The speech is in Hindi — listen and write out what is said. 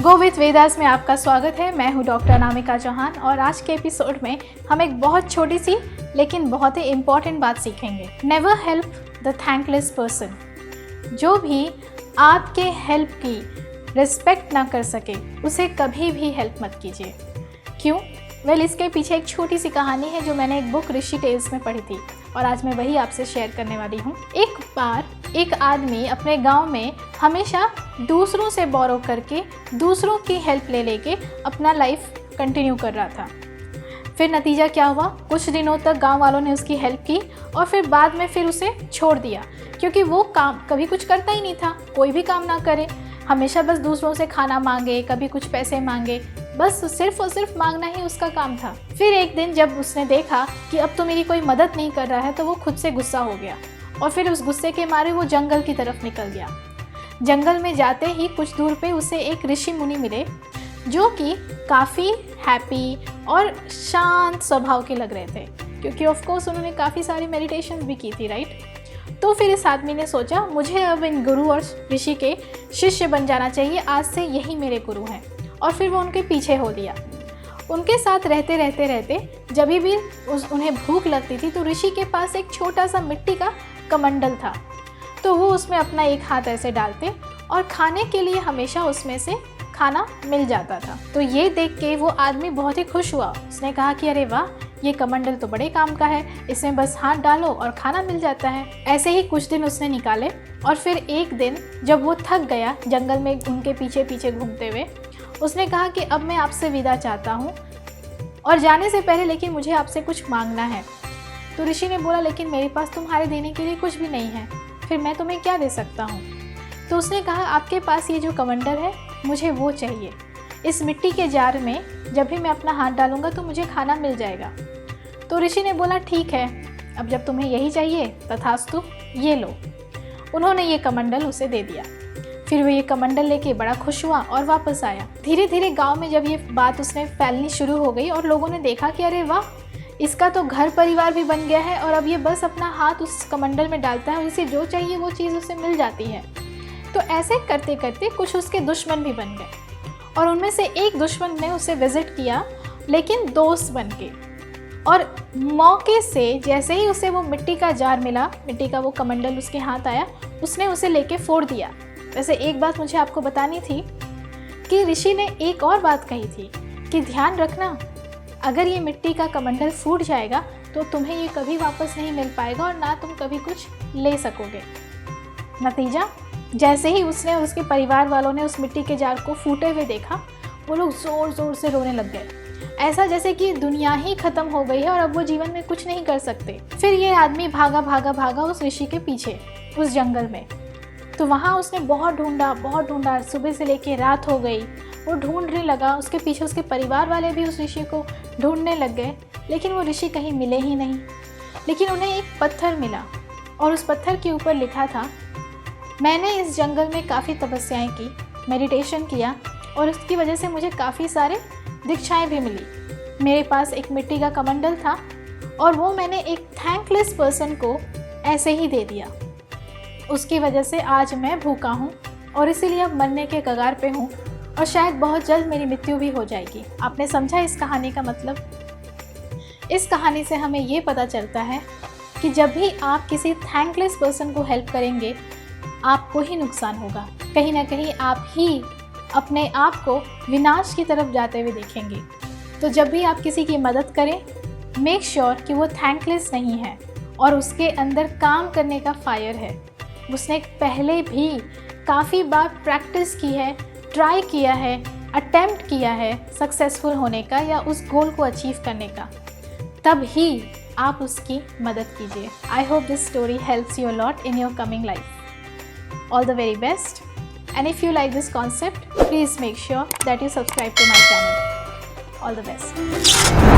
गो विथ वेदास में आपका स्वागत है। मैं हूं डॉक्टर अनामिका चौहान और आज के एपिसोड में हम एक बहुत छोटी सी लेकिन बहुत ही इम्पॉर्टेंट बात सीखेंगे। Never help the thankless person. जो भी आपके हेल्प की रिस्पेक्ट ना कर सके उसे कभी भी हेल्प मत कीजिए। क्यों? इसके पीछे एक छोटी सी कहानी है जो मैंने एक बुक ऋषि टेल्स में पढ़ी थी और आज मैं वही आपसे शेयर करने वाली हूँ। एक बार एक आदमी अपने गांव में हमेशा दूसरों से बोरो करके दूसरों की हेल्प ले लेके अपना लाइफ कंटिन्यू कर रहा था। फिर नतीजा क्या हुआ? कुछ दिनों तक गांव वालों ने उसकी हेल्प की और फिर बाद में फिर उसे छोड़ दिया, क्योंकि वो काम कभी कुछ करता ही नहीं था। कोई भी काम ना करे, हमेशा बस दूसरों से खाना मांगे, कभी कुछ पैसे मांगे, बस सिर्फ और सिर्फ मांगना ही उसका काम था। फिर एक दिन जब उसने देखा कि अब तो मेरी कोई मदद नहीं कर रहा है, तो वो खुद से गुस्सा हो गया और फिर उस गुस्से के मारे वो जंगल की तरफ निकल गया। जंगल में जाते ही कुछ दूर पे उसे एक ऋषि मुनि मिले जो कि काफ़ी हैप्पी और शांत स्वभाव के लग रहे थे, क्योंकि ऑफ कोर्स उन्होंने काफ़ी सारी मेडिटेशन भी की थी, राइट। तो फिर इस आदमी ने सोचा मुझे अब इन गुरु और ऋषि के शिष्य बन जाना चाहिए, आज से यही मेरे गुरु हैं। और फिर वो उनके पीछे हो लिया। उनके साथ रहते रहते जब भी उन्हें भूख लगती थी तो ऋषि के पास एक छोटा सा मिट्टी का कमंडल था, तो वो उसमें अपना एक हाथ ऐसे डालते और खाने के लिए हमेशा उसमें से खाना मिल जाता था। तो ये देख के वो आदमी बहुत ही खुश हुआ। उसने कहा कि अरे वाह, ये कमंडल तो बड़े काम का है, इसमें बस हाथ डालो और खाना मिल जाता है। ऐसे ही कुछ दिन उसने निकाले और फिर एक दिन जब वो थक गया जंगल में उनके पीछे पीछे घूमते हुए, उसने कहा कि अब मैं आपसे विदा चाहता हूँ और जाने से पहले लेकिन मुझे आपसे कुछ मांगना है। तो ऋषि ने बोला लेकिन मेरे पास तुम्हारे देने के लिए कुछ भी नहीं है, फिर मैं तुम्हें क्या दे सकता हूँ? तो उसने कहा आपके पास ये जो कमंडल है मुझे वो चाहिए। इस मिट्टी के जार में जब भी मैं अपना हाथ डालूंगा तो मुझे खाना मिल जाएगा। तो ऋषि ने बोला ठीक है, अब जब तुम्हें यही चाहिए तथास्तु, ये लो। उन्होंने ये कमंडल उसे दे दिया। फिर वो ये कमंडल लेके बड़ा खुश हुआ और वापस आया। धीरे धीरे गांव में जब ये बात उसने फैलनी शुरू हो गई और लोगों ने देखा कि अरे वाह, इसका तो घर परिवार भी बन गया है और अब ये बस अपना हाथ उस कमंडल में डालता है और इसे जो चाहिए वो चीज़ उसे मिल जाती है। तो ऐसे करते करते कुछ उसके दुश्मन भी बन गए और उनमें से एक दुश्मन ने उसे विजिट किया, लेकिन दोस्त बन के। और मौके से जैसे ही उसे वो मिट्टी का जार मिला, मिट्टी का वो कमंडल उसके हाथ आया, उसने उसे लेके फोड़ दिया। वैसे एक बात मुझे आपको बतानी थी कि ऋषि ने एक और बात कही थी कि ध्यान रखना, अगर ये मिट्टी का कमंडल फूट जाएगा तो तुम्हें ये कभी वापस नहीं मिल पाएगा और ना तुम कभी कुछ ले सकोगे। नतीजा, जैसे ही उसने और उसके परिवार वालों ने उस मिट्टी के जार को फूटे हुए देखा, वो लोग ज़ोर ज़ोर से रोने लग गए, ऐसा जैसे कि दुनिया ही ख़त्म हो गई है और अब वो जीवन में कुछ नहीं कर सकते। फिर ये आदमी भागा भागा भागा उस ऋषि के पीछे उस जंगल में। तो वहाँ उसने बहुत ढूंढा, सुबह से लेके रात हो गई, वो ढूंढने लगा। उसके पीछे उसके परिवार वाले भी उस ऋषि को ढूंढने लग गए, लेकिन वो ऋषि कहीं मिले ही नहीं। लेकिन उन्हें एक पत्थर मिला और उस पत्थर के ऊपर लिखा था, मैंने इस जंगल में काफ़ी तपस्याएं की, मेडिटेशन किया और उसकी वजह से मुझे काफ़ी सारे दीक्षाएं भी मिली। मेरे पास एक मिट्टी का कमंडल था और वो मैंने एक थैंकलेस पर्सन को ऐसे ही दे दिया। उसकी वजह से आज मैं भूखा हूँ और इसीलिए अब मरने के कगार पे हूँ और शायद बहुत जल्द मेरी मृत्यु भी हो जाएगी। आपने समझा इस कहानी का मतलब? इस कहानी से हमें ये पता चलता है कि जब भी आप किसी थैंकलेस पर्सन को हेल्प करेंगे, आपको ही नुकसान होगा। कहीं ना कहीं आप ही अपने आप को विनाश की तरफ जाते हुए देखेंगे। तो जब भी आप किसी की मदद करें, मेक श्योर कि वो थैंकलेस नहीं है और उसके अंदर काम करने का फायर है। उसने पहले भी काफ़ी बार प्रैक्टिस की है, ट्राई किया है, अटेम्प्ट किया है सक्सेसफुल होने का या उस गोल को अचीव करने का। तब ही आप उसकी मदद कीजिए। I hope this story helps you a lot in your coming life. All the very best. And if you like this concept, please make sure that you subscribe to my channel. All the best.